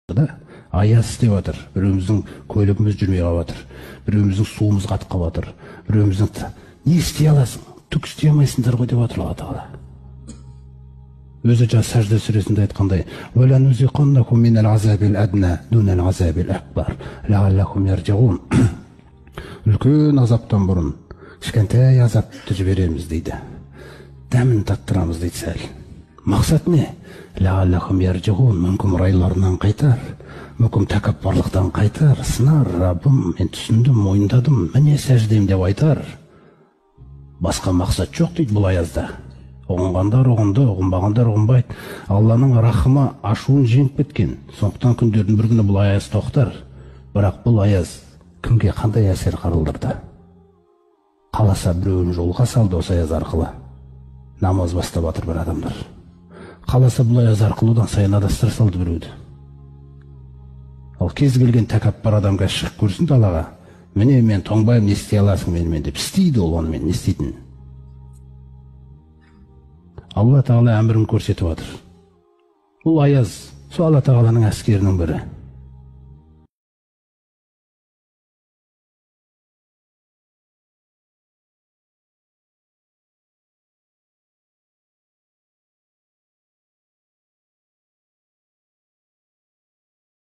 да, аяз істеп жатыр, біреуміздің көлігіміз жүрмей қалып жатыр, біреуміздің суымыз қатып қалып жатыр, біреуміздің не істей аласың, түк істей алмайсыңдар ғой деп жатыр Алла Тағала. Өзі Сәждә сүресінде айтқандай, وَلَنُذِقَنَّكُم مِّنَ الْعَذَابِ الْأَدْنَىٰ دُونَ الْعَذَابِ الْأَكْبَرِ لَعَلَّكُمْ يَرْجِعُونَ. Үлкен азаптан бұрын кішкентай азапты жібереміз дейді. Дәмін таттырамыз дейді сәл. Мақсат не? لَعَلَّكُمْ يَرْجِعُونَ. Мүмкін райларынан қайтар, мүмкін тәкаппарлықтан қайтар, сынар, Раббым, мен түсіндім, мойындадым, міне сәждем деп айтар. Басқа мақсат жоқ дейді бұл аязда. Оғынғандар оғынды, оғынбағандар оғынбайды. Алланың рахымы ашуын жеңіп кеткен. Сондықтан күндердің бір күні бұл аяз тоқтар. Бірақ бұл аяз кімге қандай әсер қалдырды? Қаласа біреуін жолға салды осы аяз арқылы. Намаз бастап жатыр бір адамдар. Қаласа бұл аяз арқылыдан сайын адастыра салды біреуді. Ал кез келген тәкаппар адамға шығып көрсін далаға. Міне мен тоңбаймын, не істей аласың менімен деп істейді ол онымен, не істейтін. Алла Тағала әмірін көрсетіп жатыр. Бұл аяз, сол Алла Тағаланың әскерінің бірі.